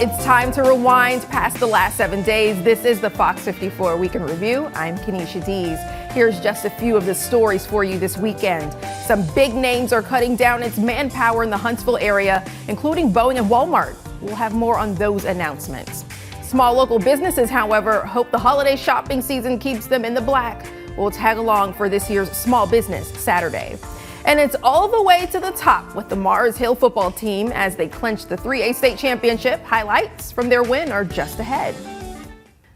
It's time to rewind past the last 7 days. This is the Fox 54 Weekend Review. I'm Kenesha Dees. Here's just a few of the stories for you this weekend. Some big names are cutting down its manpower in the Huntsville area, including Boeing and Walmart. We'll have more on those announcements. Small local businesses, however, hope the holiday shopping season keeps them in the black. We'll tag along for this year's Small Business Saturday. And it's all the way to the top with the Mars Hill football team as they clinch the 3A state championship. Highlights from their win are just ahead.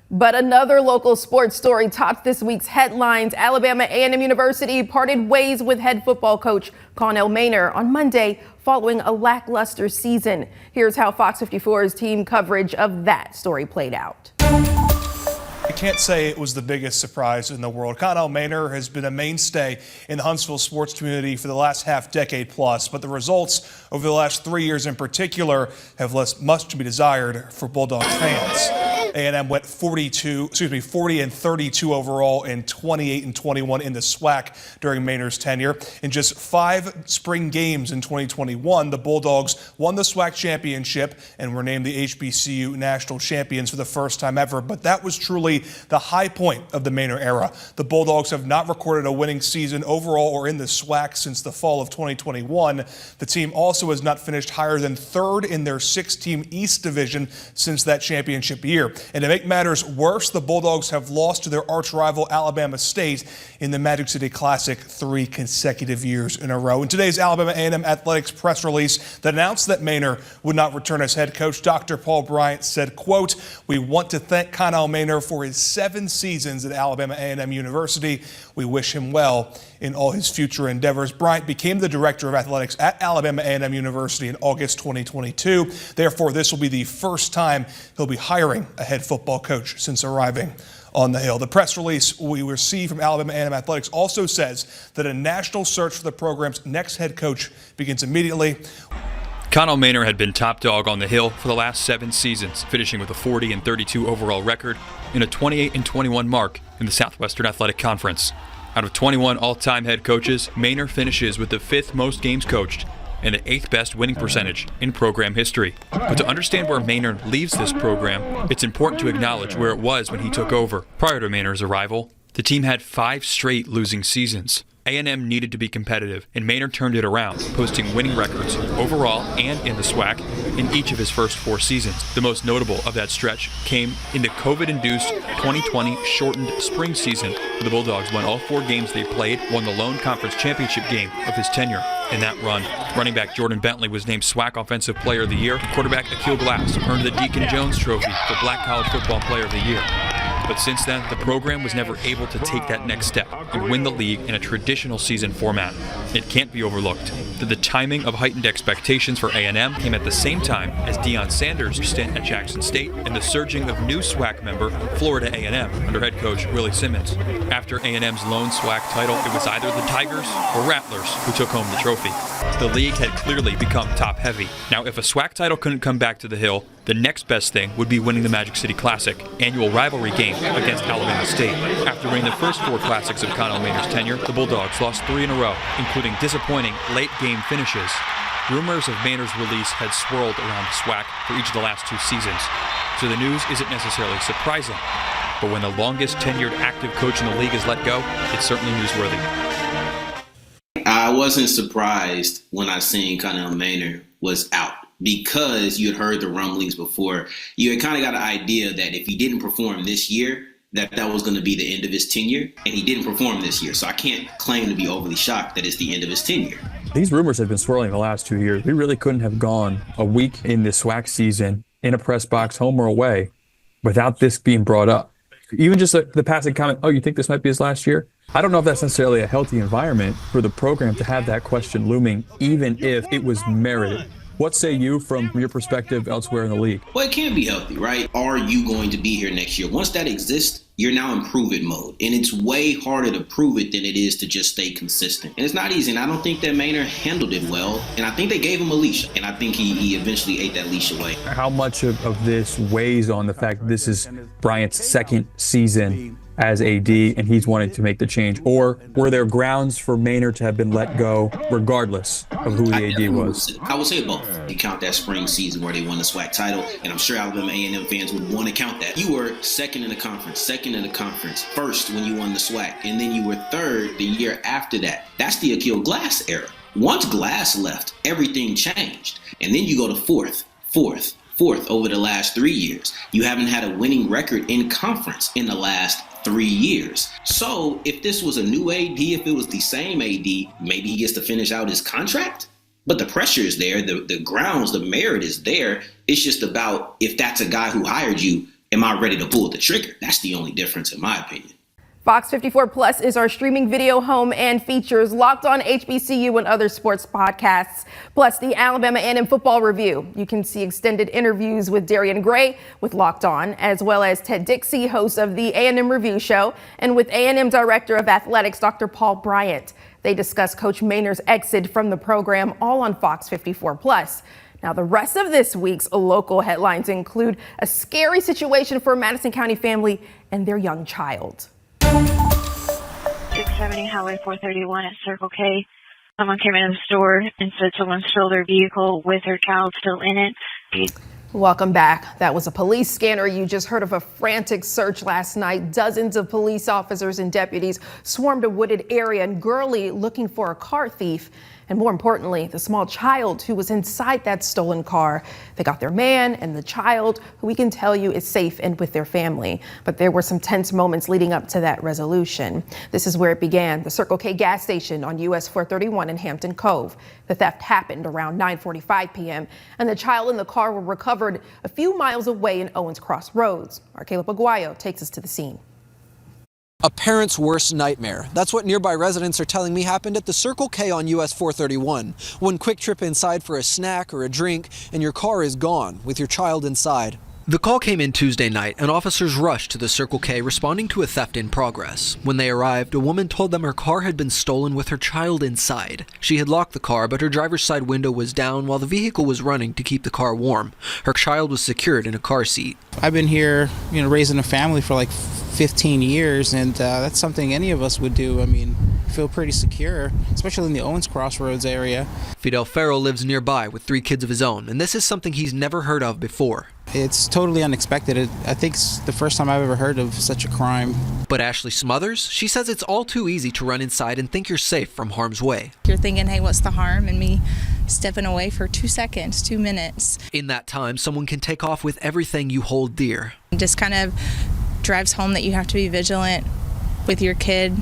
But another local sports story topped this week's headlines. Alabama A&M University parted ways with head football coach Connell Maynor on Monday following a lackluster season. Here's how Fox 54's team coverage of that story played out. I can't say it was the biggest surprise in the world. Connell Maynor has been a mainstay in the Huntsville sports community for the last half decade plus, but the results over the last 3 years in particular have left much to be desired for Bulldogs fans. A&M went 40 and 32 overall and 28 and 21 in the SWAC during Maynor's tenure. In just 5 spring games in 2021, the Bulldogs won the SWAC championship and were named the HBCU national champions for the first time ever. But that was truly the high point of the Maynor era. The Bulldogs have not recorded a winning season overall or in the SWAC since the fall of 2021. The team also has not finished higher than third in their 6-team East division since that championship year. And to make matters worse, the Bulldogs have lost to their arch rival Alabama State in the Magic City Classic 3 consecutive years in a row. In today's Alabama A&M Athletics press release that announced that Maynor would not return as head coach, Dr. Paul Bryant said, quote, "We want to thank Connell Maynor for his 7 seasons at Alabama A&M University. We wish him well in all his future endeavors." Bryant became the director of athletics at Alabama A&M University in August 2022. Therefore, this will be the first time he'll be hiring a head football coach since arriving on the Hill. The press release we received from Alabama A&M Athletics also says that a national search for the program's next head coach begins immediately. Connell Maynor had been top dog on the Hill for the last 7 seasons, finishing with a 40 and 32 overall record and a 28 and 21 mark in the Southwestern Athletic Conference. Out of 21 all-time head coaches, Maynor finishes with the 5th most games coached and the 8th best winning percentage in program history. But to understand where Maynor leaves this program, it's important to acknowledge where it was when he took over. Prior to Maynor's arrival, the team had 5 straight losing seasons. A&M needed to be competitive, and Maynor turned it around, posting winning records overall and in the SWAC in each of his first 4 seasons. The most notable of that stretch came in the COVID-induced 2020 shortened spring season, where the Bulldogs won all 4 games they played, won the lone conference championship game of his tenure. In that run, running back Jordan Bentley was named SWAC Offensive Player of the Year. Quarterback Akil Glass earned the Deacon Jones Trophy for Black College Football Player of the Year. But since then, the program was never able to take that next step and win the league in a traditional season format. It can't be overlooked that the timing of heightened expectations for A&M came at the same time as Deion Sanders' stint at Jackson State and the surging of new SWAC member Florida A&M under head coach Willie Simmons. After A&M's lone SWAC title, it was either the Tigers or Rattlers who took home the trophy. The league had clearly become top-heavy. Now, if a SWAC title couldn't come back to the Hill, the next best thing would be winning the Magic City Classic, annual rivalry game against Alabama State. After winning the first 4 classics of Connell Maynor's tenure, the Bulldogs lost 3 in a row, including disappointing late-game finishes. Rumors of Maynor's release had swirled around the SWAC for each of the last 2 seasons, so the news isn't necessarily surprising. But when the longest tenured active coach in the league is let go, it's certainly newsworthy. I wasn't surprised when I seen Connell Maynor was out, because you had heard the rumblings before. You had kind of got an idea that if he didn't perform this year, that was going to be the end of his tenure, and he didn't perform this year. So I can't claim to be overly shocked that it's the end of his tenure. These rumors have been swirling the last 2 years. We really couldn't have gone a week in this SWAC season in a press box, home or away, without this being brought up. Even just the passing comment, "Oh, you think this might be his last year?" I don't know if that's necessarily a healthy environment for the program to have that question looming, even if it was merited. What say you from your perspective elsewhere in the league? Well, it can't be healthy, right? Are you going to be here next year? Once that exists, you're now in prove-it mode. And it's way harder to prove it than it is to just stay consistent. And it's not easy, and I don't think that Maynor handled it well. And I think they gave him a leash, and I think he eventually ate that leash away. How much of this weighs on the fact that this is Bryant's 2nd season as AD, and he's wanting to make the change? Or were there grounds for Maynor to have been let go regardless of who the AD was? I would say both. You count that spring season where they won the SWAC title, and I'm sure Alabama A&M fans would want to count that. You were second in the conference, first when you won the SWAC, and then you were third the year after that. That's the Akil Glass era. Once Glass left, everything changed. And then you go to fourth over the last 3 years. You haven't had a winning record in conference in the last 3 years. So if this was a new AD, if it was the same AD, maybe he gets to finish out his contract. But the pressure is there, the grounds, the merit is there. It's just about, if that's a guy who hired you, am I ready to pull the trigger? That's the only difference in my opinion. Fox 54 Plus is our streaming video home and features Locked On HBCU and other sports podcasts, plus the Alabama A&M Football Review. You can see extended interviews with Darian Gray with Locked On, as well as Ted Dixie, host of the A&M Review Show, and with A&M Director of Athletics, Dr. Paul Bryant. They discuss Coach Maynor's exit from the program, all on Fox 54 Plus. Now, the rest of this week's local headlines include a scary situation for a Madison County family and their young child. 670 Highway 431 at Circle K. Someone came into the store and said someone stole their vehicle with their child still in it. Welcome back. That was a police scanner. You just heard of a frantic search last night. Dozens of police officers and deputies swarmed a wooded area in Gurley looking for a car thief. And more importantly, the small child who was inside that stolen car. They got their man and the child, who we can tell you is safe and with their family. But there were some tense moments leading up to that resolution. This is where it began, the Circle K gas station on US 431 in Hampton Cove. The theft happened around 9:45 p.m. and the child and the car were recovered a few miles away in Owens Cross Roads. Our Caleb Aguayo takes us to the scene. A parent's worst nightmare. That's what nearby residents are telling me happened at the Circle K on US 431. One quick trip inside for a snack or a drink, and your car is gone with your child inside. The call came in Tuesday night, and officers rushed to the Circle K responding to a theft in progress. When they arrived, a woman told them her car had been stolen with her child inside. She had locked the car, but her driver's side window was down while the vehicle was running to keep the car warm. Her child was secured in a car seat. I've been here, raising a family for like 15 years, and that's something any of us would do. I mean, feel pretty secure, especially in the Owens Crossroads area. Fidel Farrell lives nearby with 3 kids of his own, and this is something he's never heard of before. It's totally unexpected. I think it's the first time I've ever heard of such a crime. But Ashley Smothers, she says it's all too easy to run inside and think you're safe from harm's way. You're thinking, hey, what's the harm? And me stepping away for 2 seconds, 2 minutes. In that time, someone can take off with everything you hold dear. It just kind of drives home that you have to be vigilant with your kid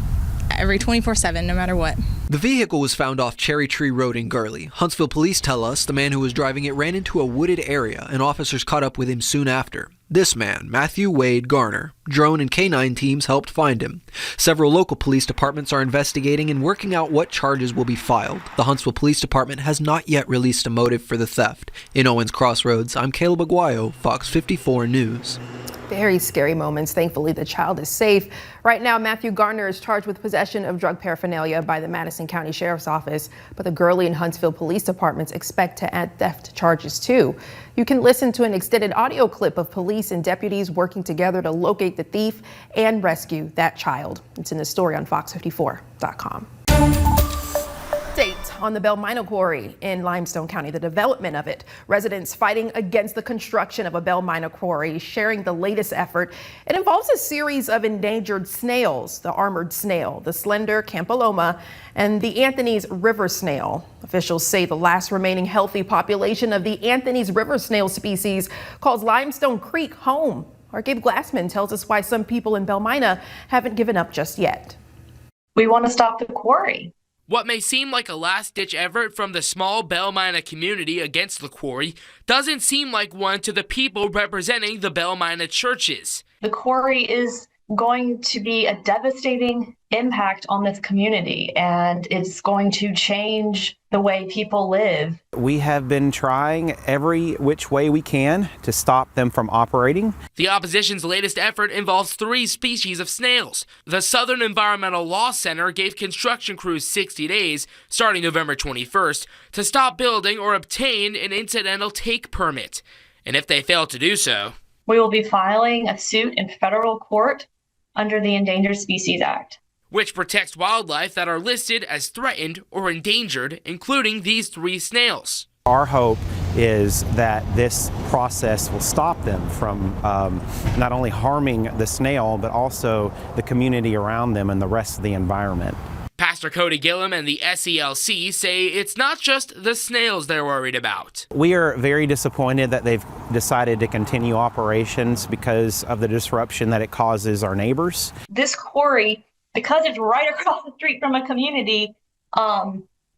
every 24/7, no matter what. The vehicle was found off Cherry Tree Road in Gurley. Huntsville police tell us the man who was driving it ran into a wooded area, and officers caught up with him soon after. This man, Matthew Wade Garner, drone and canine teams helped find him. Several local police departments are investigating and working out what charges will be filed. The Huntsville Police Department has not yet released a motive for the theft. In Owens Crossroads, I'm Caleb Aguayo, Fox 54 News. Very scary moments. Thankfully, the child is safe. Right now, Matthew Garner is charged with possession of drug paraphernalia by the Madison County Sheriff's Office, but the Gurley and Huntsville police departments expect to add theft charges too. You can listen to an extended audio clip of police and deputies working together to locate the thief and rescue that child. It's in the story on fox54.com. Update on the Bell Minor Quarry in Limestone County, the development of it. Residents fighting against the construction of a Bell Minor Quarry, sharing the latest effort. It involves a series of endangered snails, the armored snail, the slender Campyloma, and the Anthony's river snail. Officials say the last remaining healthy population of the Anthony's river snail species calls Limestone Creek home. Our Gabe Glassman tells us why some people in Bell Minor haven't given up just yet. We want to stop the quarry. What may seem like a last-ditch effort from the small Bell Minor community against the quarry doesn't seem like one to the people representing the Bell Minor churches. The quarry is going to be a devastating impact on this community, and it's going to change the way people live. We have been trying every which way we can to stop them from operating. The opposition's latest effort involves 3 species of snails. The Southern Environmental Law Center gave construction crews 60 days, starting November 21st, to stop building or obtain an incidental take permit. And if they fail to do so, we will be filing a suit in federal court under the Endangered Species Act, which protects wildlife that are listed as threatened or endangered, including these 3 snails. Our hope is that this process will stop them from not only harming the snail, but also the community around them and the rest of the environment. Pastor Cody Gillum and the SELC say it's not just the snails they're worried about. We are very disappointed that they've decided to continue operations because of the disruption that it causes our neighbors. this quarry, because it's right across the street from a community,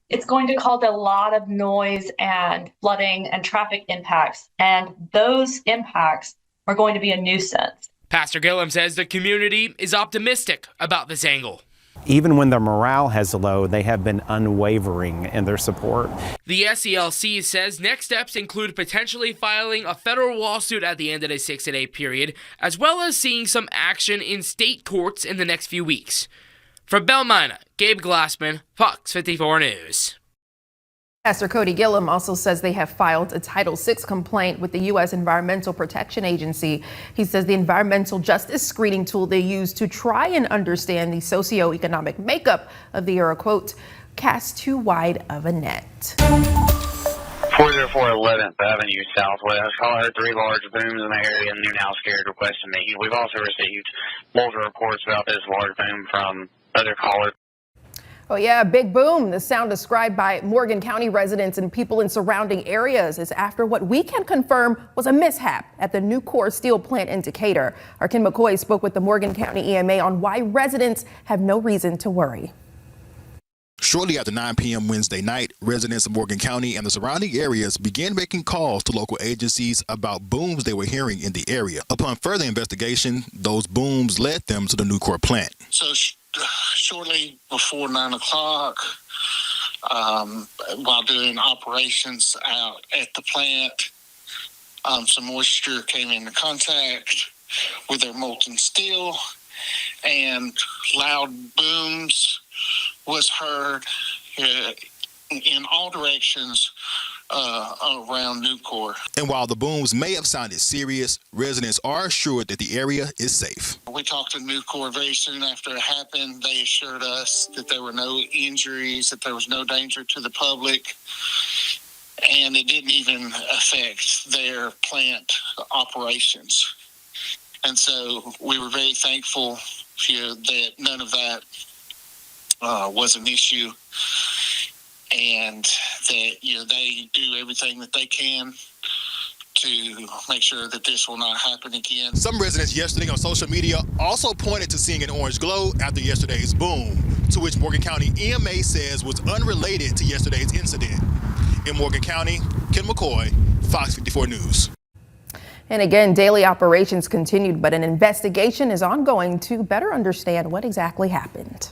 it's going to cause a lot of noise and flooding and traffic impacts. And those impacts are going to be a nuisance. Pastor Gillum says the community is optimistic about this angle. Even when their morale has low, they have been unwavering in their support. The SELC says next steps include potentially filing a federal lawsuit at the end of the 6-day period, as well as seeing some action in state courts in the next few weeks. From Belmina, Gabe Glassman, Fox 54 News. Pastor Cody Gillum also says they have filed a Title VI complaint with the U.S. Environmental Protection Agency. He says the environmental justice screening tool they use to try and understand the socioeconomic makeup of the area, quote, casts too wide of a net. 404 11th Avenue Southwest. Call heard 3 large booms in the area and they're now scared requesting me. We've also received multiple reports about this large boom from other callers. Oh yeah, a big boom. The sound described by Morgan County residents and people in surrounding areas is after what we can confirm was a mishap at the Nucor steel plant in Decatur. Our Ken McCoy spoke with the Morgan County EMA on why residents have no reason to worry. Shortly after 9 p.m. Wednesday night, residents of Morgan County and the surrounding areas began making calls to local agencies about booms they were hearing in the area. Upon further investigation, those booms led them to the Nucor plant. So shortly before 9 o'clock, while doing operations out at the plant, some moisture came into contact with their molten steel, and loud booms was heard in all directions around Nucor. And while the booms may have sounded serious, residents are assured that the area is safe. We talked to Nucor very soon after it happened. They assured us that there were no injuries, that there was no danger to the public, and it didn't even affect their plant operations. And so we were very thankful that none of that was an issue, and that they do everything that they can to make sure that this will not happen again. Some residents yesterday on social media also pointed to seeing an orange glow after yesterday's boom, to which Morgan County EMA says was unrelated to yesterday's incident. In Morgan County, Ken McCoy, Fox 54 News. And again, daily operations continued, but an investigation is ongoing to better understand what exactly happened.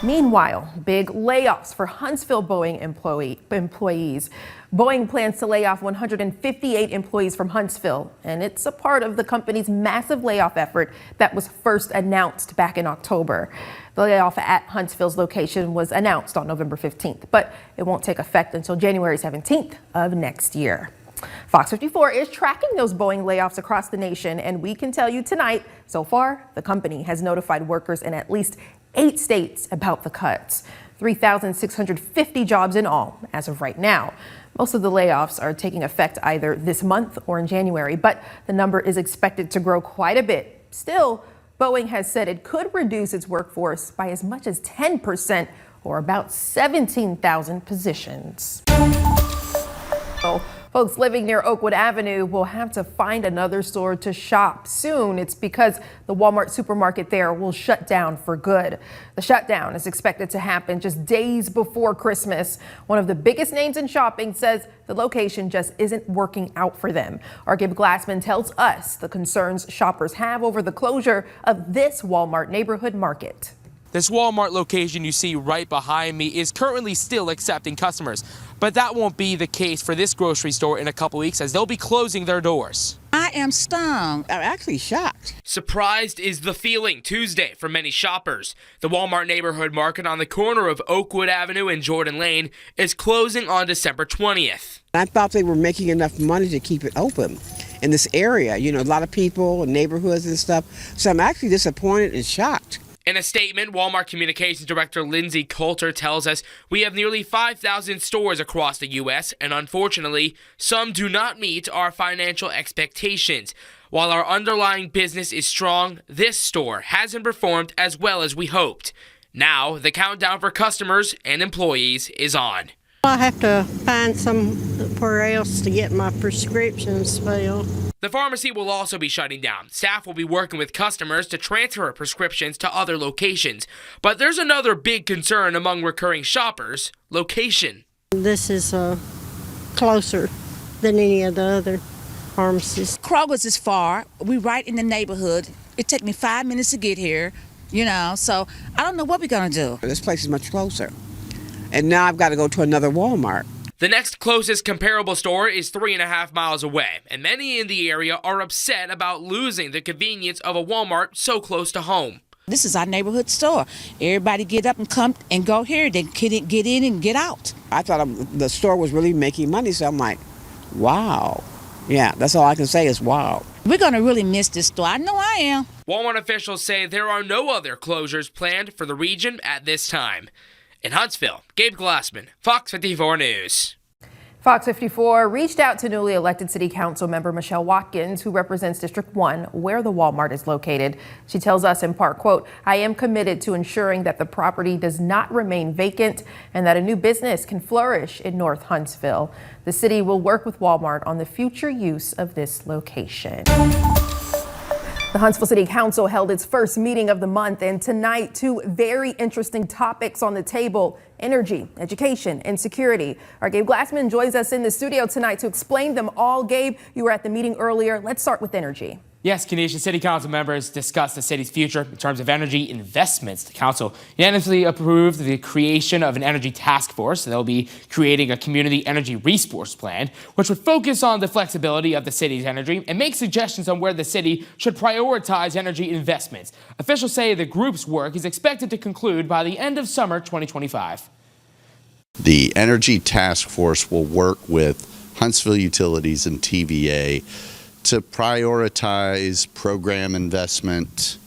Meanwhile, big layoffs for Huntsville Boeing employees. Boeing plans to lay off 158 employees from Huntsville, and it's a part of the company's massive layoff effort that was first announced back in October. The layoff at Huntsville's location was announced on November 15th, but it won't take effect until January 17th of next year. Fox 54 is tracking those Boeing layoffs across the nation, and we can tell you tonight, so far, the company has notified workers in at least 8 states about the cuts. 3,650 jobs in all as of right now. Most of the layoffs are taking effect either this month or in January, but the number is expected to grow quite a bit. Still, Boeing has said it could reduce its workforce by as much as 10%, or about 17,000 positions. So, folks living near Oakwood Avenue will have to find another store to shop soon. It's because the Walmart supermarket there will shut down for good. The shutdown is expected to happen just days before Christmas. One of the biggest names in shopping says the location just isn't working out for them. Our Gabe Glassman tells us the concerns shoppers have over the closure of this Walmart neighborhood market. This Walmart location you see right behind me is currently still accepting customers, but that won't be the case for this grocery store in a couple weeks, as they'll be closing their doors. I am stunned. I'm actually shocked. Surprised is the feeling Tuesday for many shoppers. The Walmart neighborhood market on the corner of Oakwood Avenue and Jordan Lane is closing on December 20th. I thought they were making enough money to keep it open, in this area. You know, a lot of people and neighborhoods and stuff. So I'm actually disappointed and shocked. In a statement, Walmart Communications Director Lindsay Coulter tells us we have nearly 5,000 stores across the U.S., and unfortunately, some do not meet our financial expectations. While our underlying business is strong, this store hasn't performed as well as we hoped. Now, the countdown for customers and employees is on. I have to find somewhere else to get my prescriptions filled. The pharmacy will also be shutting down. Staff will be working with customers to transfer prescriptions to other locations. But there's another big concern among recurring shoppers: location. This is closer than any of the other pharmacies. Kroger's is far. We right in the neighborhood. It took me 5 minutes to get here, you know, so I don't know what we're going to do. This place is much closer. And now I've got to go to another Walmart. The next closest comparable store is 3.5 miles away, and many in the area are upset about losing the convenience of a Walmart so close to home. This is our neighborhood store. Everybody get up and come and go here. They can get in and get out. I thought the store was really making money, so I'm like, wow. Yeah, that's all I can say is wow. We're going to really miss this store. I know I am. Walmart officials say there are no other closures planned for the region at this time. In Huntsville, Gabe Glassman, Fox 54 News. Fox 54 reached out to newly elected City Council member Michelle Watkins, who represents District 1, where the Walmart is located. She tells us in part, quote, "I am committed to ensuring that the property does not remain vacant and that a new business can flourish in North Huntsville. The city will work with Walmart on the future use of this location." The Huntsville City Council held its first meeting of the month, and tonight, two very interesting topics on the table: energy, education, and security. Our Gabe Glassman joins us in the studio tonight to explain them all. Gabe, you were at the meeting earlier. Let's start with energy. Yes, Kenesha, City Council members discussed the city's future in terms of energy investments. The council unanimously approved the creation of an energy task force. They'll be creating a community energy resource plan, which would focus on the flexibility of the city's energy and make suggestions on where the city should prioritize energy investments. Officials say the group's work is expected to conclude by the end of summer 2025. The Energy Task Force will work with Huntsville Utilities and TVA to prioritize program investment,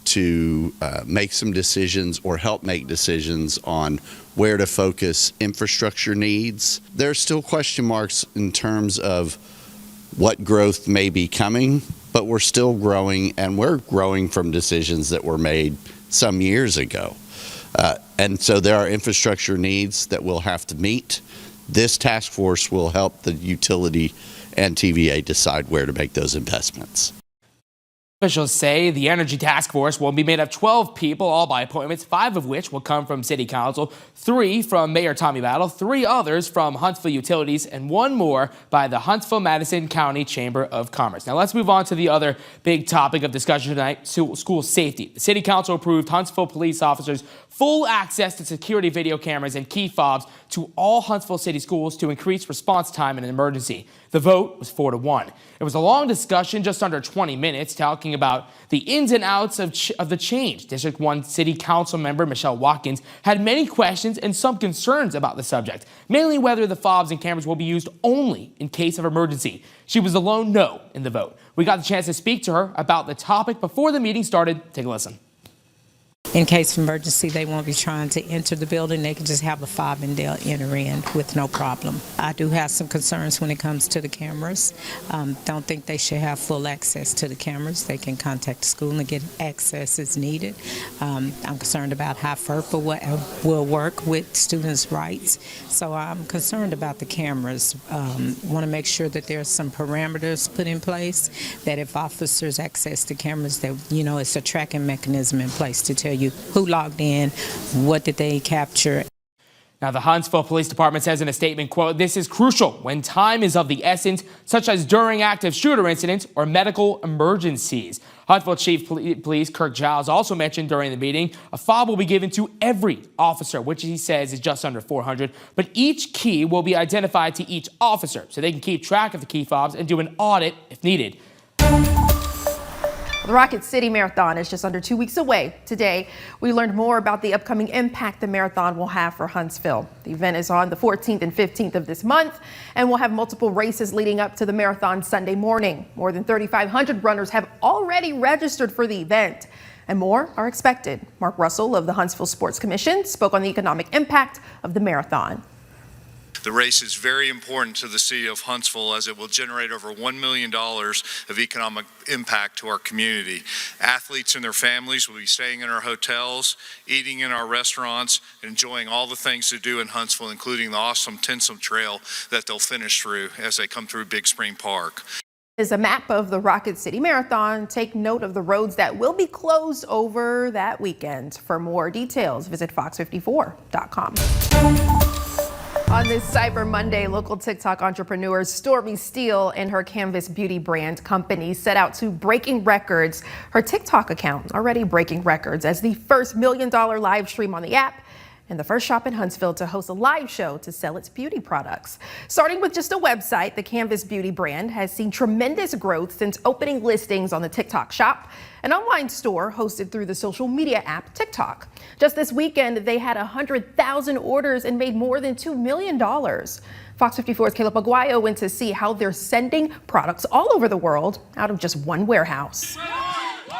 to make some decisions or help make decisions on where to focus infrastructure needs. There are still question marks in terms of what growth may be coming, but we're still growing, and we're growing from decisions that were made some years ago. And so there are infrastructure needs that we'll have to meet. This task force will help the utility and TVA decide where to make those investments. Officials say the Energy Task Force will be made of 12 people, all by appointments, 5 of which will come from City Council, 3 from Mayor Tommy Battle, 3 others from Huntsville Utilities, and 1 more by the Huntsville-Madison County Chamber of Commerce. Now let's move on to the other big topic of discussion tonight, school safety. The City Council approved Huntsville police officers full access to security video cameras and key fobs to all Huntsville City schools to increase response time in an emergency. The vote was 4-1. It was a long discussion, just under 20 minutes, talking about the ins and outs of the change. District 1 City Council member Michelle Watkins had many questions and some concerns about the subject, mainly whether the fobs and cameras will be used only in case of emergency. She was a lone no in the vote. We got the chance to speak to her about the topic before the meeting started. Take a listen. In case of emergency, they won't be trying to enter the building. They can just have a fob and they'll enter in with no problem. I do have some concerns when it comes to the cameras. Don't think they should have full access to the cameras. They can contact the school and get access as needed. I'm concerned about how FERPA will work with students' rights. So I'm concerned about the cameras. Want to make sure that there's some parameters put in place, that if officers access the cameras, that, you know, it's a tracking mechanism in place to tell you who logged in, what did they capture. Now, the Huntsville Police Department says in a statement, quote, "This is crucial when time is of the essence, such as during active shooter incidents or medical emergencies." Huntsville Chief Police Kirk Giles also mentioned during the meeting a fob will be given to every officer, which he says is just under 400, but each key will be identified to each officer so they can keep track of the key fobs and do an audit if needed. The Rocket City Marathon is just under 2 weeks away. Today, we learned more about the upcoming impact the marathon will have for Huntsville. The event is on the 14th and 15th of this month and will have multiple races leading up to the marathon Sunday morning. More than 3,500 runners have already registered for the event, and more are expected. Mark Russell of the Huntsville Sports Commission spoke on the economic impact of the marathon. The race is very important to the city of Huntsville as it will generate over $1 million of economic impact to our community. Athletes and their families will be staying in our hotels, eating in our restaurants, enjoying all the things to do in Huntsville, including the awesome Tinsome Trail that they'll finish through as they come through Big Spring Park. Is a map of the Rocket City Marathon. Take note of the roads that will be closed over that weekend. For more details, visit FOX54.com. On this Cyber Monday, local TikTok entrepreneur Stormy Steele and her Canvas beauty brand company set out to breaking records. Her TikTok account already breaking records as the first $1 million live stream on the app and the first shop in Huntsville to host a live show to sell its beauty products. Starting with just a website, the Canvas beauty brand has seen tremendous growth since opening listings on the TikTok shop, an online store hosted through the social media app TikTok. Just this weekend, they had 100,000 orders and made more than $2 million. Fox 54's Caleb Aguayo went to see how they're sending products all over the world out of just one warehouse.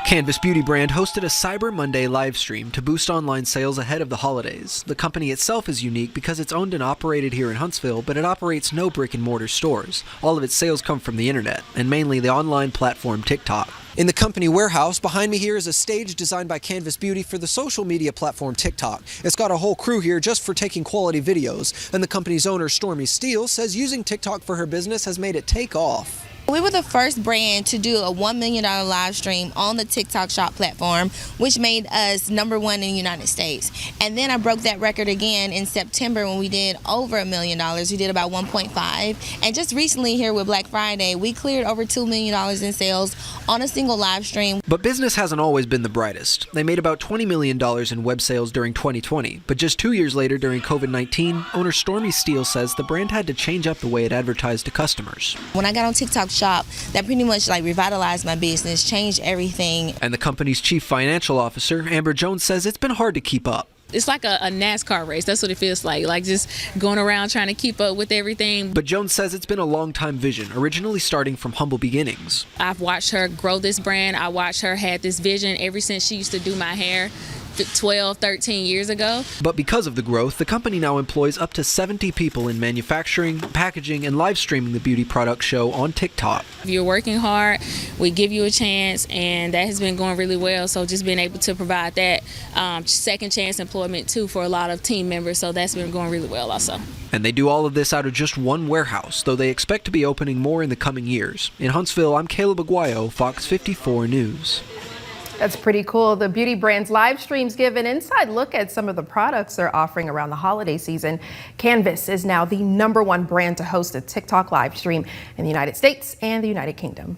Canvas Beauty Brand hosted a Cyber Monday live stream to boost online sales ahead of the holidays. The company itself is unique because it's owned and operated here in Huntsville, but it operates no brick-and-mortar stores. All of its sales come from the internet, and mainly the online platform TikTok. In the company warehouse, behind me here is a stage designed by Canvas Beauty for the social media platform TikTok. It's got a whole crew here just for taking quality videos, and the company's owner, Stormy Steele, says using TikTok for her business has made it take off. We were the first brand to do a $1 million live stream on the TikTok shop platform, which made us #1 in the United States. And then I broke that record again in September when we did over $1 million. We did about 1.5. And just recently here with Black Friday, we cleared over $2 million in sales on a single live stream. But business hasn't always been the brightest. They made about $20 million in web sales during 2020. But just 2 years later, during COVID-19, owner Stormy Steele says the brand had to change up the way it advertised to customers. When I got on TikTok shop, that pretty much revitalized my business, changed everything. And the company's chief financial officer, Amber Jones, says it's been hard to keep up. It's like a NASCAR race. That's what it feels like just going around trying to keep up with everything. But Jones says it's been a long-time vision, originally starting from humble beginnings. I've watched her grow this brand. I watched her had this vision ever since she used to do my hair 12, 13 years ago. But because of the growth, the company now employs up to 70 people in manufacturing, packaging, and live streaming the beauty product show on TikTok. If you're working hard, we give you a chance, and that has been going really well. So just being able to provide that second chance employment too for a lot of team members. So that's been going really well also. And they do all of this out of just one warehouse, though they expect to be opening more in the coming years. In Huntsville, I'm Caleb Aguayo, Fox 54 News. That's pretty cool. The beauty brand's live streams give an inside look at some of the products they're offering around the holiday season. Canvas is now the #1 brand to host a TikTok live stream in the United States and the United Kingdom.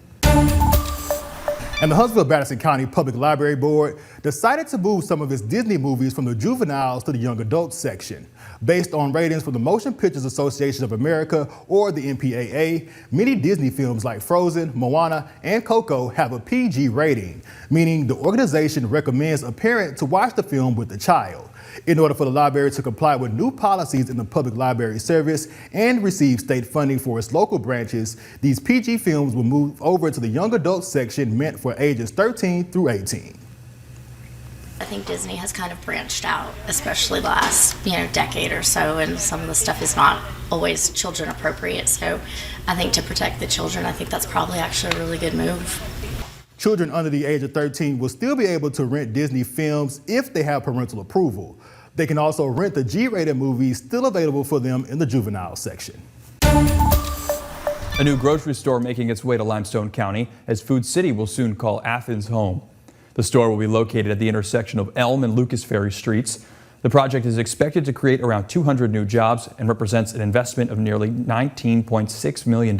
And the Huntsville-Madison County Public Library Board decided to move some of its Disney movies from the juveniles to the young adults section. Based on ratings from the Motion Pictures Association of America, or the MPAA, many Disney films like Frozen, Moana, and Coco have a PG rating, meaning the organization recommends a parent to watch the film with the child. In order for the library to comply with new policies in the public library service and receive state funding for its local branches, these PG films will move over to the young adult section meant for ages 13 through 18. I think Disney has kind of branched out, especially the last decade or so, and some of the stuff is not always children appropriate. So I think to protect the children, I think that's probably actually a really good move. Children under the age of 13 will still be able to rent Disney films if they have parental approval. They can also rent the G-rated movies still available for them in the juvenile section. A new grocery store making its way to Limestone County, as Food City will soon call Athens home. The store will be located at the intersection of Elm and Lucas Ferry Streets. The project is expected to create around 200 new jobs and represents an investment of nearly $19.6 million.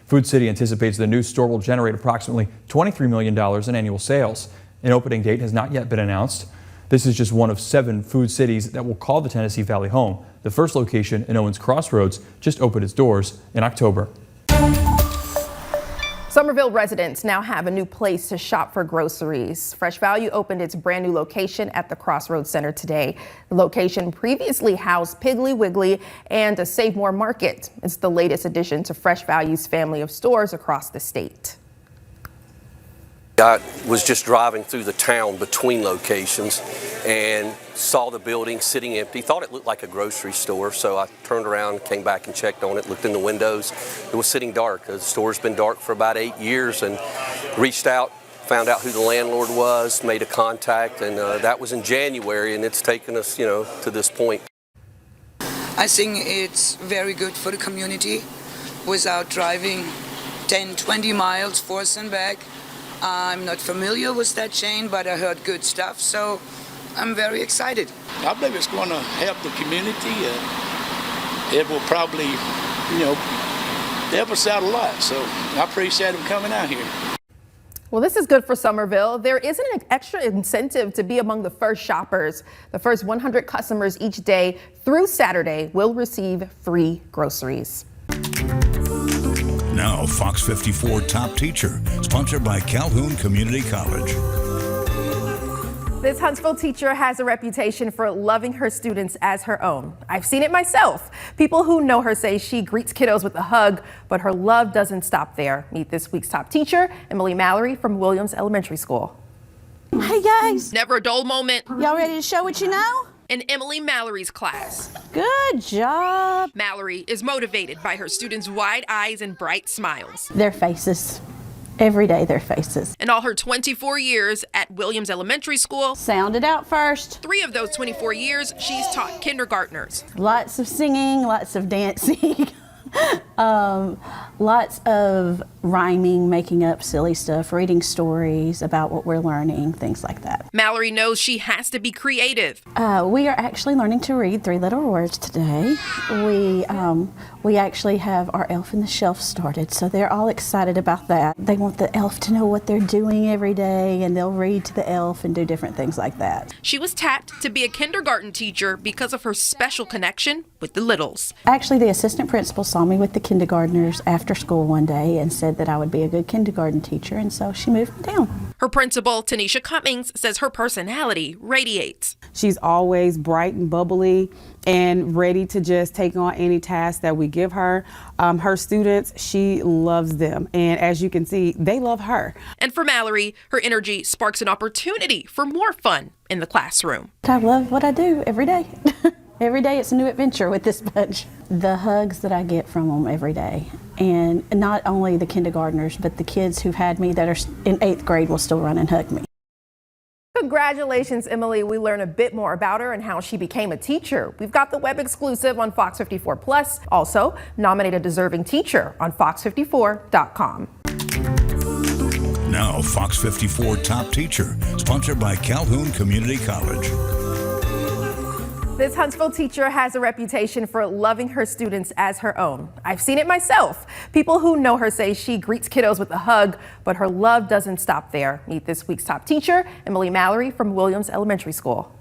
Food City anticipates the new store will generate approximately $23 million in annual sales. An opening date has not yet been announced. This is just one of 7 food cities that will call the Tennessee Valley home. The first location in Owens Crossroads just opened its doors in October. Somerville residents now have a new place to shop for groceries. Fresh Value opened its brand new location at the Crossroads Center today. The location previously housed Piggly Wiggly and a Save More Market. It's the latest addition to Fresh Value's family of stores across the state. I was just driving through the town between locations and saw the building sitting empty. Thought it looked like a grocery store, so I turned around, came back and checked on it, looked in the windows. It was sitting dark. The store's been dark for about 8 years, and reached out, found out who the landlord was, made a contact, and that was in January, and it's taken us, to this point. I think it's very good for the community without driving 10, 20 miles forth and back. I'm not familiar with that chain, but I heard good stuff, so I'm very excited. I believe it's going to help the community. It will probably, help us out a lot, so I appreciate them coming out here. Well, this is good for Somerville. There isn't an extra incentive to be among the first shoppers. The first 100 customers each day through Saturday will receive free groceries. Now, Fox 54 Top Teacher, sponsored by Calhoun Community College. This Huntsville teacher has a reputation for loving her students as her own. I've seen it myself. People who know her say she greets kiddos with a hug, but her love doesn't stop there. Meet this week's top teacher, Emily Mallory from Williams Elementary School. Hey guys. Never a dull moment. Y'all ready to show what you know? In Emily Mallory's class. Good job. Mallory is motivated by her students' wide eyes and bright smiles. Their faces. Every day, their faces. In all her 24 years at Williams Elementary School. Sound it out first. 3 of those 24 years, she's taught kindergartners. Lots of singing, lots of dancing. Lots of rhyming, making up silly stuff, reading stories about what we're learning, things like that. Mallory knows she has to be creative. We are actually learning to read 3-letter words today. We actually have our Elf in the Shelf started, so they're all excited about that. They want the elf to know what they're doing every day, and they'll read to the elf and do different things like that. She was tapped to be a kindergarten teacher because of her special connection with the littles. Actually, the assistant principal saw me with the kindergartners after school one day and said that I would be a good kindergarten teacher, and so she moved me down. Her principal, Tanisha Cummings, says her personality radiates. She's always bright and bubbly and ready to just take on any task that we give her. Her students, she loves them, and as you can see, they love her. And for Mallory, her energy sparks an opportunity for more fun in the classroom. I love what I do every day. Every day it's a new adventure with this bunch. The hugs that I get from them every day, and not only the kindergartners, but the kids who've had me that are in 8th grade will still run and hug me. Congratulations, Emily. We learn a bit more about her and how she became a teacher. We've got the web exclusive on Fox 54 Plus. Also, nominate a deserving teacher on fox54.com. Now, Fox 54 Top Teacher, sponsored by Calhoun Community College. This Huntsville teacher has a reputation for loving her students as her own. I've seen it myself. People who know her say she greets kiddos with a hug, but her love doesn't stop there. Meet this week's top teacher, Emily Mallory from Williams Elementary School.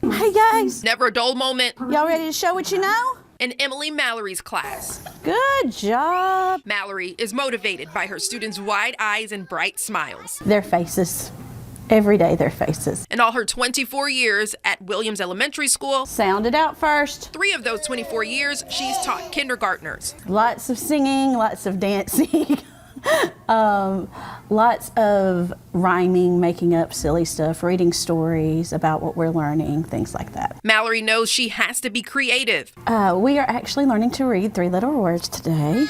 Hey guys. Never a dull moment. Y'all ready to show what you know? In Emily Mallory's class. Good job. Mallory is motivated by her students' wide eyes and bright smiles. Their faces. Every day, their faces. In all her 24 years at Williams Elementary School. Sound it out first. 3 of those 24 years, she's taught kindergartners. Lots of singing, lots of dancing. Lots of rhyming, making up silly stuff, reading stories about what we're learning, things like that. Mallory knows she has to be creative. We are actually learning to read 3-letter words today.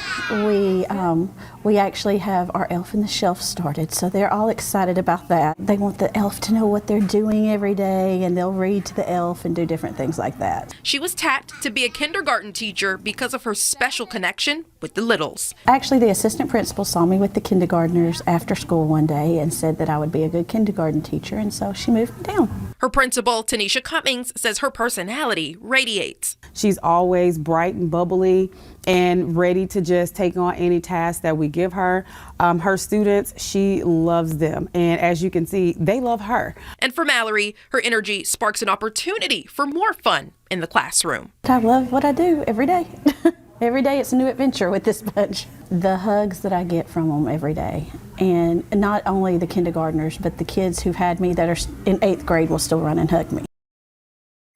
We actually have our Elf in the Shelf started, so they're all excited about that. They want the elf to know what they're doing every day, and they'll read to the elf and do different things like that. She was tapped to be a kindergarten teacher because of her special connection with the littles. Actually, the assistant principal saw me with the kindergartners after school one day and said that I would be a good kindergarten teacher, and so she moved me down. Her principal, Tanisha Cummings, says her personality radiates. She's always bright and bubbly and ready to just take on any task that we give her. Her students, she loves them, and as you can see, they love her. And for Mallory, her energy sparks an opportunity for more fun in the classroom. I love what I do every day. Every day it's a new adventure with this bunch. The hugs that I get from them every day, and not only the kindergartners, but the kids who've had me that are in 8th grade will still run and hug me.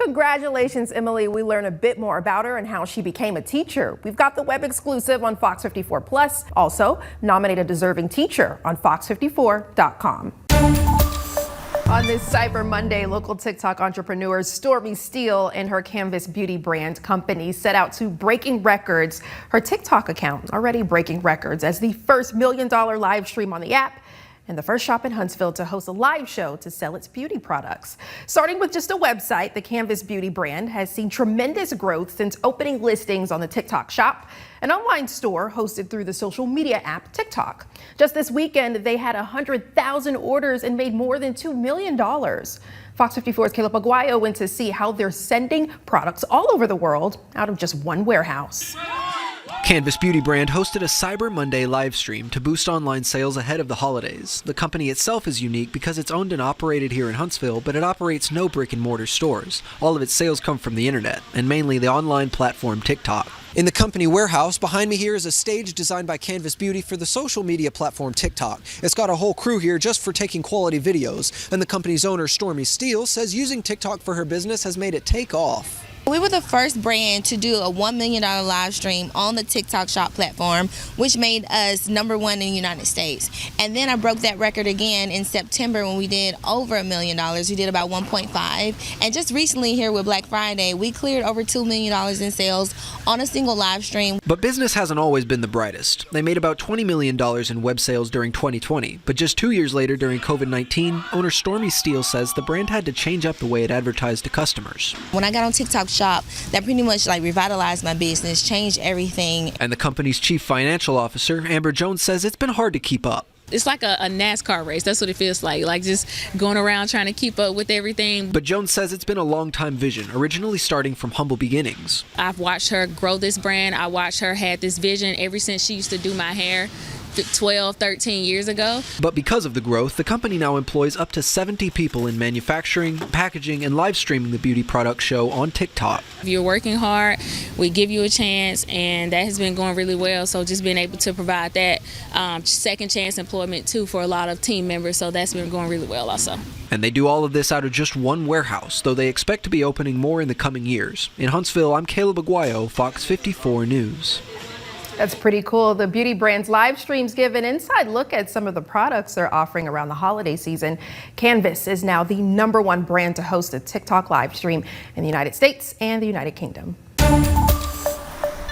Congratulations, Emily. We learn a bit more about her and how she became a teacher. We've got the web exclusive on Fox 54 Plus. Also, nominate a deserving teacher on fox54.com. On this Cyber Monday, local TikTok entrepreneur Stormy Steele and her Canvas beauty brand company set out to breaking records. Her TikTok account already breaking records as the first $1 million live stream on the app and the first shop in Huntsville to host a live show to sell its beauty products. Starting with just a website, the Canvas beauty brand has seen tremendous growth since opening listings on the TikTok shop, an online store hosted through the social media app TikTok. Just this weekend, they had 100,000 orders and made more than $2 million. Fox 54's Caleb Aguayo went to see how they're sending products all over the world out of just one warehouse. Canvas Beauty Brand hosted a Cyber Monday live stream to boost online sales ahead of the holidays. The company itself is unique because it's owned and operated here in Huntsville, but it operates no brick-and-mortar stores. All of its sales come from the internet, and mainly the online platform TikTok. In the company warehouse, behind me here is a stage designed by Canvas Beauty for the social media platform TikTok. It's got a whole crew here just for taking quality videos, and the company's owner, Stormy Steele, says using TikTok for her business has made it take off. We were the first brand to do a $1 million live stream on the TikTok shop platform, which made us #1 in the United States. And then I broke that record again in September when we did over $1 million. We did about 1.5. And just recently here with Black Friday, we cleared over $2 million in sales on a single live stream. But business hasn't always been the brightest. They made about $20 million in web sales during 2020. But just 2 years later, during COVID-19, owner Stormy Steele says the brand had to change up the way it advertised to customers. When I got on TikTok shop, that pretty much revitalized my business, changed everything. And the company's chief financial officer, Amber Jones, says it's been hard to keep up. It's like a NASCAR race. That's what it feels like just going around trying to keep up with everything. But Jones says it's been a long-time vision, originally starting from humble beginnings. I've watched her grow this brand. I watched her had this vision ever since she used to do my hair 12, 13 years ago. But because of the growth, the company now employs up to 70 people in manufacturing, packaging, and live streaming the beauty product show on TikTok. If you're working hard, we give you a chance, and that has been going really well. So just being able to provide that second chance employment too for a lot of team members. So that's been going really well also. And they do all of this out of just one warehouse, though they expect to be opening more in the coming years. In Huntsville, I'm Caleb Aguayo, Fox 54 News. That's pretty cool. The beauty brand's live streams give an inside look at some of the products they're offering around the holiday season. Canvas is now the #1 brand to host a TikTok live stream in the United States and the United Kingdom.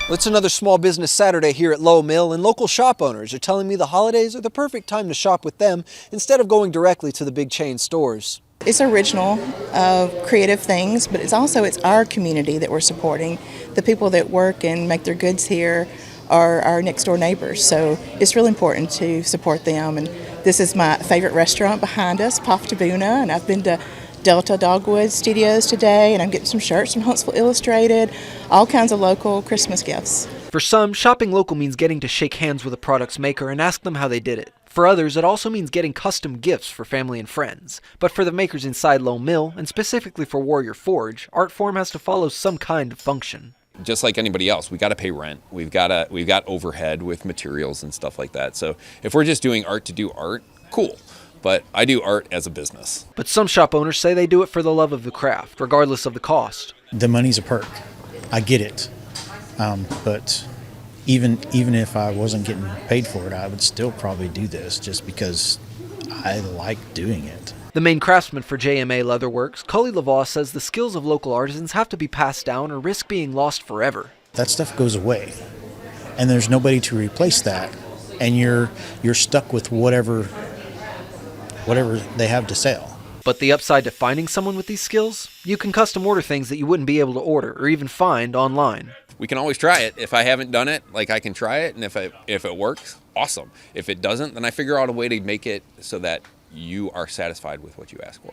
It's another Small Business Saturday here at Lowell Mill, and local shop owners are telling me the holidays are the perfect time to shop with them instead of going directly to the big chain stores. It's original, creative things, but it's our community that we're supporting. The people that work and make their goods here are our next door neighbors, so it's really important to support them. And this is my favorite restaurant behind us, Paf Tabuna, and I've been to Delta Dogwood Studios today, and I'm getting some shirts from Huntsville Illustrated, all kinds of local Christmas gifts. For some, shopping local means getting to shake hands with a product's maker and ask them how they did it. For others, it also means getting custom gifts for family and friends. But for the makers inside Lowell Mill, and specifically for Warrior Forge, art form has to follow some kind of function. Just like anybody else, we got to pay rent. We've got overhead with materials and stuff like that. So if we're just doing art to do art, cool. But I do art as a business. But some shop owners say they do it for the love of the craft, regardless of the cost. The money's a perk. I get it. But even if I wasn't getting paid for it, I would still probably do this just because I like doing it. The main craftsman for JMA Leatherworks, Cully Lavaw, says the skills of local artisans have to be passed down or risk being lost forever. That stuff goes away, and there's nobody to replace that, and you're stuck with whatever they have to sell. But the upside to finding someone with these skills? You can custom order things that you wouldn't be able to order or even find online. We can always try it. If I haven't done it, I can try it, and if it works, awesome. If it doesn't, then I figure out a way to make it so that you are satisfied with what you ask for.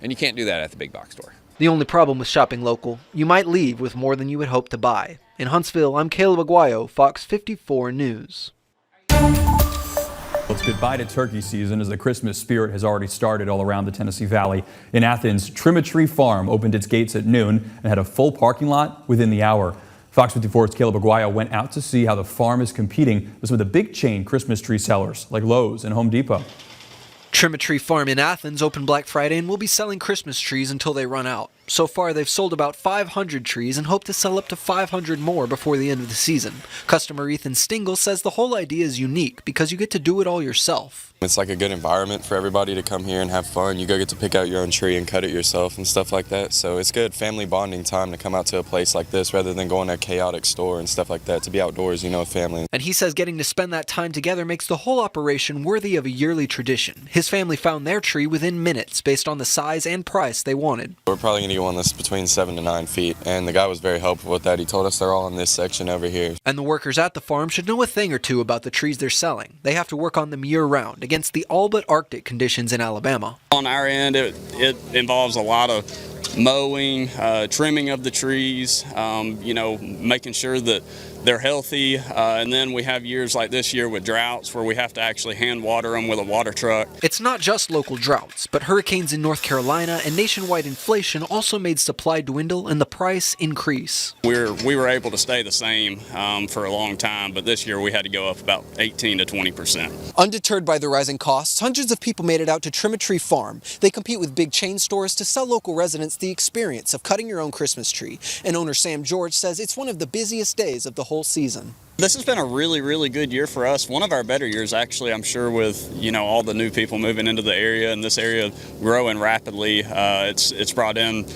And you can't do that at the big box store. The only problem with shopping local, you might leave with more than you would hope to buy. In Huntsville, I'm Caleb Aguayo, Fox 54 News. It's goodbye to turkey season as the Christmas spirit has already started all around the Tennessee Valley. In Athens, Trim-A-Tree Farm opened its gates at noon and had a full parking lot within the hour. Fox 54's Caleb Aguayo went out to see how the farm is competing with some of the big chain Christmas tree sellers like Lowe's and Home Depot. Trim-a-Tree Farm in Athens opened Black Friday and will be selling Christmas trees until they run out. So far, they've sold about 500 trees and hope to sell up to 500 more before the end of the season. Customer Ethan Stingle says the whole idea is unique because you get to do it all yourself. It's like a good environment for everybody to come here and have fun. You go get to pick out your own tree and cut it yourself and stuff like that. So it's good family bonding time to come out to a place like this rather than going to a chaotic store and stuff like that. To be outdoors, with family. And he says getting to spend that time together makes the whole operation worthy of a yearly tradition. His family found their tree within minutes based on the size and price they wanted. We're probably going to get one that's between 7 to 9 feet, and the guy was very helpful with that. He told us they're all in this section over here. And the workers at the farm should know a thing or two about the trees they're selling. They have to work on them year-round against the all but Arctic conditions in Alabama. On our end, it involves a lot of mowing, trimming of the trees, making sure that they're healthy, and then we have years like this year with droughts where we have to actually hand water them with a water truck. It's not just local droughts, but hurricanes in North Carolina and nationwide inflation also made supply dwindle and the price increase. We were able to stay the same for a long time, but this year we had to go up about 18 to 20%. Undeterred by the rising costs, hundreds of people made it out to Trim-a-Tree Farm. They compete with big chain stores to sell local residents the experience of cutting your own Christmas tree. And owner Sam George says it's one of the busiest days of the whole season. This has been a really, really good year for us. One of our better years, actually, I'm sure, with all the new people moving into the area and this area growing rapidly. It's brought in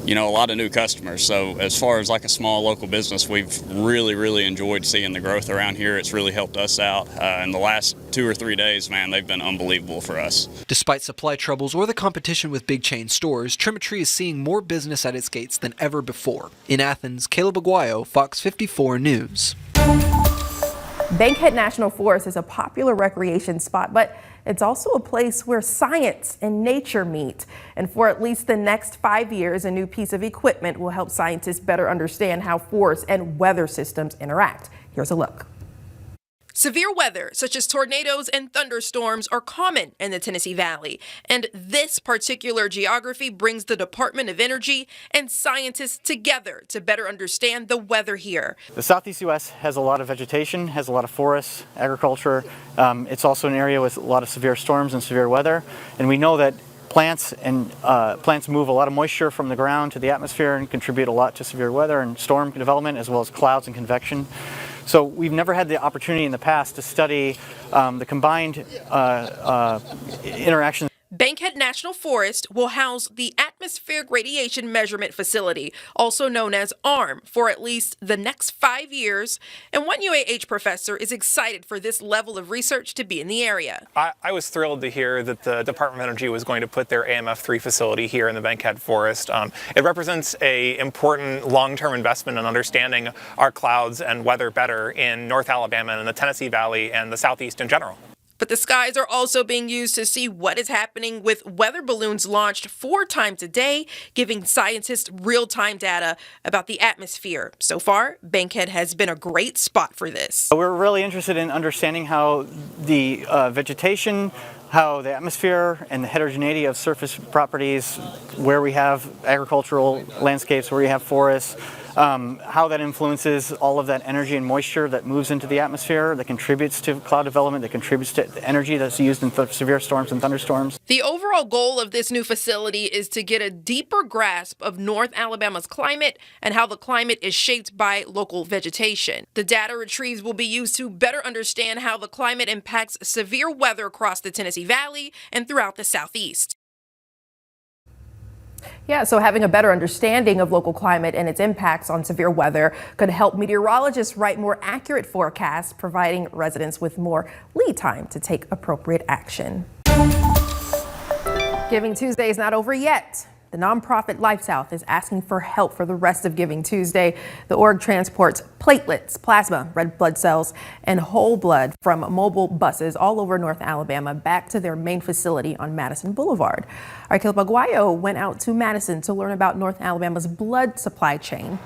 a lot of new customers. So as far as like a small local business, we've really, really enjoyed seeing the growth around here. It's really helped us out. In the last 2 or 3 days, man, they've been unbelievable for us. Despite supply troubles or the competition with big chain stores, Trim-a-Tree is seeing more business at its gates than ever before. In Athens, Caleb Aguayo, Fox 54 News. Bankhead National Forest is a popular recreation spot, but it's also a place where science and nature meet. And for at least the next 5 years, a new piece of equipment will help scientists better understand how forests and weather systems interact. Here's a look. Severe weather, such as tornadoes and thunderstorms, are common in the Tennessee Valley. And this particular geography brings the Department of Energy and scientists together to better understand the weather here. The southeast U.S. has a lot of vegetation, has a lot of forests, agriculture. It's also an area with a lot of severe storms and severe weather. And we know that plants move a lot of moisture from the ground to the atmosphere and contribute a lot to severe weather and storm development, as well as clouds and convection. So we've never had the opportunity in the past to study the combined interactions. Bankhead National Forest will house the Atmospheric Radiation Measurement Facility, also known as ARM, for at least the next 5 years. And one UAH professor is excited for this level of research to be in the area. I was thrilled to hear that the Department of Energy was going to put their AMF3 facility here in the Bankhead Forest. It represents an important long-term investment in understanding our clouds and weather better in North Alabama and the Tennessee Valley and the Southeast in general. But the skies are also being used to see what is happening with weather balloons launched 4 times a day, giving scientists real-time data about the atmosphere. So far, Bankhead has been a great spot for this. We're really interested in understanding how the vegetation, how the atmosphere and the heterogeneity of surface properties, where we have agricultural landscapes, where we have forests, how that influences all of that energy and moisture that moves into the atmosphere, that contributes to cloud development, that contributes to the energy that's used in severe storms and thunderstorms. The overall goal of this new facility is to get a deeper grasp of North Alabama's climate and how the climate is shaped by local vegetation. The data retrieved will be used to better understand how the climate impacts severe weather across the Tennessee Valley and throughout the Southeast. Yeah, so having a better understanding of local climate and its impacts on severe weather could help meteorologists write more accurate forecasts, providing residents with more lead time to take appropriate action. Giving Tuesday is not over yet. The nonprofit Life South is asking for help for the rest of Giving Tuesday. The org transports platelets, plasma, red blood cells, and whole blood from mobile buses all over North Alabama back to their main facility on Madison Boulevard. Our Caleb Aguayo went out to Madison to learn about North Alabama's blood supply chain.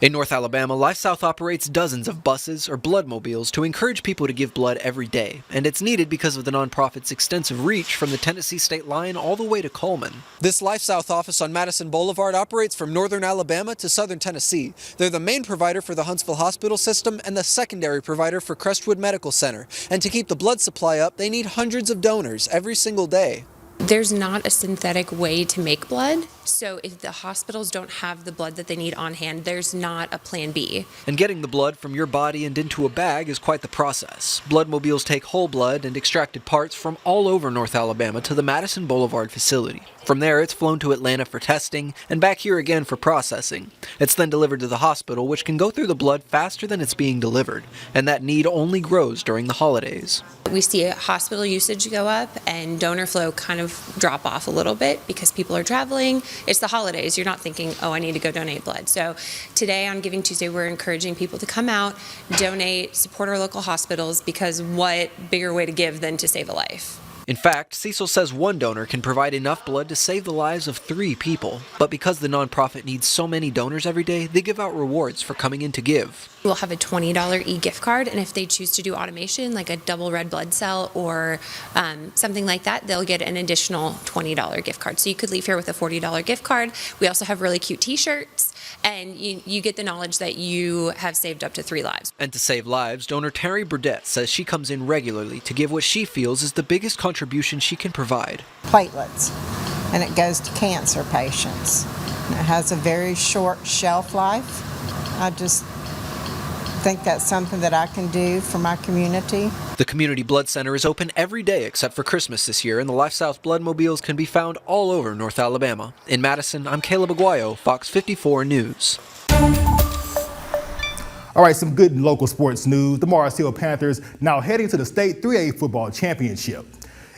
In North Alabama, Life South operates dozens of buses or bloodmobiles to encourage people to give blood every day, and it's needed because of the nonprofit's extensive reach from the Tennessee state line all the way to Coleman. This Life South office on Madison Boulevard operates from northern Alabama to southern Tennessee. They're the main provider for the Huntsville Hospital System and the secondary provider for Crestwood Medical Center. And to keep the blood supply up, they need hundreds of donors every single day. There's not a synthetic way to make blood, so if the hospitals don't have the blood that they need on hand, there's not a plan B. And getting the blood from your body and into a bag is quite the process. Bloodmobiles take whole blood and extracted parts from all over North Alabama to the Madison Boulevard facility. From there, it's flown to Atlanta for testing and back here again for processing. It's then delivered to the hospital, which can go through the blood faster than it's being delivered, and that need only grows during the holidays. We see hospital usage go up and donor flow kind of drop off a little bit because people are traveling. It's the holidays. You're not thinking, oh, I need to go donate blood. So today on Giving Tuesday, we're encouraging people to come out, donate, support our local hospitals, because what bigger way to give than to save a life? In fact, Cecil says one donor can provide enough blood to save the lives of 3 people. But because the nonprofit needs so many donors every day, they give out rewards for coming in to give. We'll have a $20 e-gift card, and if they choose to do automation, like a double red blood cell or something like that, they'll get an additional $20 gift card. So you could leave here with a $40 gift card. We also have really cute t-shirts, and you get the knowledge that you have saved up to 3 lives. And to save lives, donor Terry Burdett says she comes in regularly to give what she feels is the biggest contribution she can provide. Platelets, and it goes to cancer patients. And it has a very short shelf life. I just think that's something that I can do for my community. The Community Blood Center is open every day except for Christmas this year, and the Life South Bloodmobiles can be found all over North Alabama. In Madison, I'm Caleb Aguayo, Fox 54 News. All right, some good local sports news. The Mars Hill Panthers now heading to the state 3A football championship.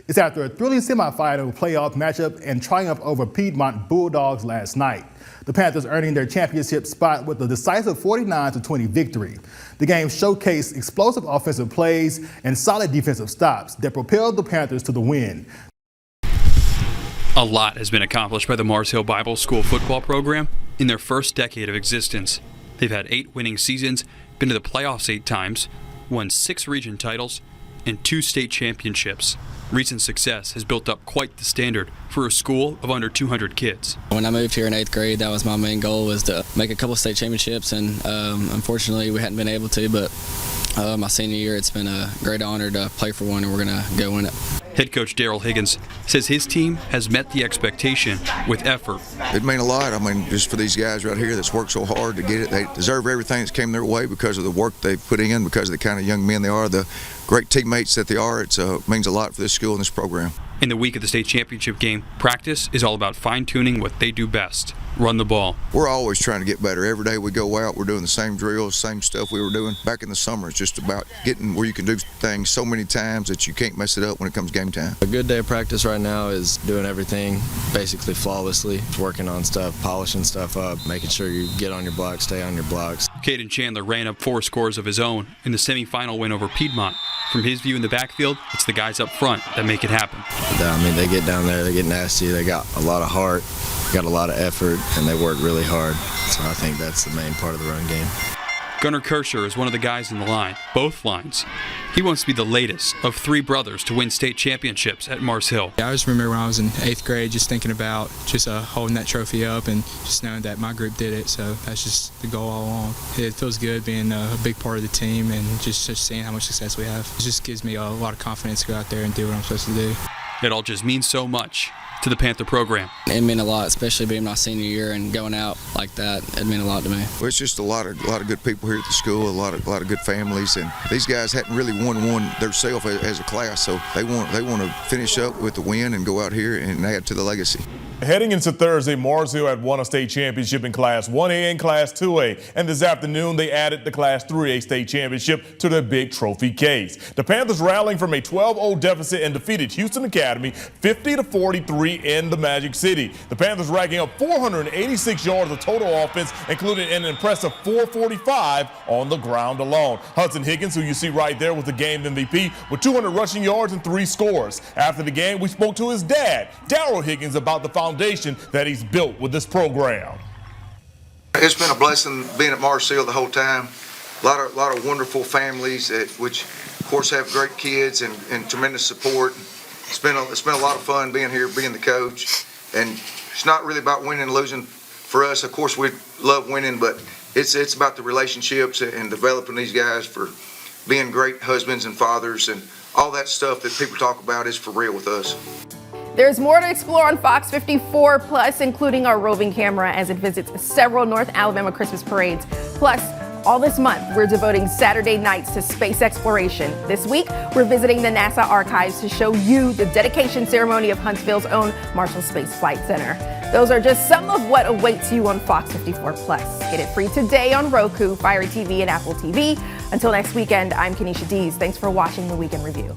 It's after a thrilling semifinal playoff matchup and triumph over Piedmont Bulldogs last night. The Panthers earning their championship spot with a decisive 49-20 victory. The game showcased explosive offensive plays and solid defensive stops that propelled the Panthers to the win. A lot has been accomplished by the Mars Hill Bible School football program in their first decade of existence. They've had 8 winning seasons, been to the playoffs 8 times, won 6 region titles, and 2 state championships. Recent success has built up quite the standard for a school of under 200 kids. When I moved here in 8th grade, that was my main goal, was to make a couple of state championships, and unfortunately we hadn't been able to, but my senior year it's been a great honor to play for one, and we're going to go win it. Head coach Daryl Higgins says his team has met the expectation with effort. It meant a lot. I mean, just for these guys right here that's worked so hard to get it. They deserve everything that's came their way because of the work they've put in, because of the kind of young men they are, the great teammates that they are. It means a lot for this school and this program. In the week of the state championship game, practice is all about fine-tuning what they do best, run the ball. We're always trying to get better. Every day we go out, we're doing the same drills, same stuff we were doing back in the summer. It's just about getting where you can do things so many times that you can't mess it up when it comes game time. A good day of practice right now is doing everything basically flawlessly, working on stuff, polishing stuff up, making sure you get on your blocks, stay on your blocks. Caden Chandler ran up 4 scores of his own in the semifinal win over Piedmont. From his view in the backfield, it's the guys up front that make it happen. I mean, they get down there, they get nasty, they got a lot of heart, got a lot of effort, and they work really hard. So I think that's the main part of the run game. Gunnar Kirscher is one of the guys in the line, both lines. He wants to be the latest of 3 brothers to win state championships at Mars Hill. I just remember when I was in 8th grade just thinking about just holding that trophy up and just knowing that my group did it, so that's just the goal all along. It feels good being a big part of the team and just seeing how much success we have. It just gives me a lot of confidence to go out there and do what I'm supposed to do. It all just means so much to the Panther program. It meant a lot, especially being my senior year and going out like that. It meant a lot to me. Well, it's just a lot of good people here at the school, a lot of good families, and these guys hadn't really won one themselves as a class, so they want to finish up with the win and go out here and add to the legacy. Heading into Thursday, Mars Hill had won a state championship in Class 1A and Class 2A, and this afternoon they added the Class 3A state championship to their big trophy case. The Panthers rallying from a 12-0 deficit and defeated Houston Academy 50-43 in the Magic City. The Panthers racking up 486 yards of total offense, including an impressive 445 on the ground alone. Hudson Higgins, who you see right there, was the game MVP with 200 rushing yards and 3 scores. After the game, we spoke to his dad, Daryl Higgins, about the foundation that he's built with this program. It's been a blessing being at Mars Hill the whole time. A lot of wonderful families, which of course have great kids and tremendous support. It's been a lot of fun being here, being the coach. And it's not really about winning and losing for us. Of course, we love winning, but it's about the relationships and developing these guys for being great husbands and fathers, and all that stuff that people talk about is for real with us. There's more to explore on Fox 54 Plus, including our roving camera as it visits several North Alabama Christmas parades. Plus, all this month, we're devoting Saturday nights to space exploration. This week, we're visiting the NASA archives to show you the dedication ceremony of Huntsville's own Marshall Space Flight Center. Those are just some of what awaits you on Fox 54 Plus. Get it free today on Roku, Fire TV, and Apple TV. Until next weekend, I'm Kenesha Dees. Thanks for watching the Weekend Review.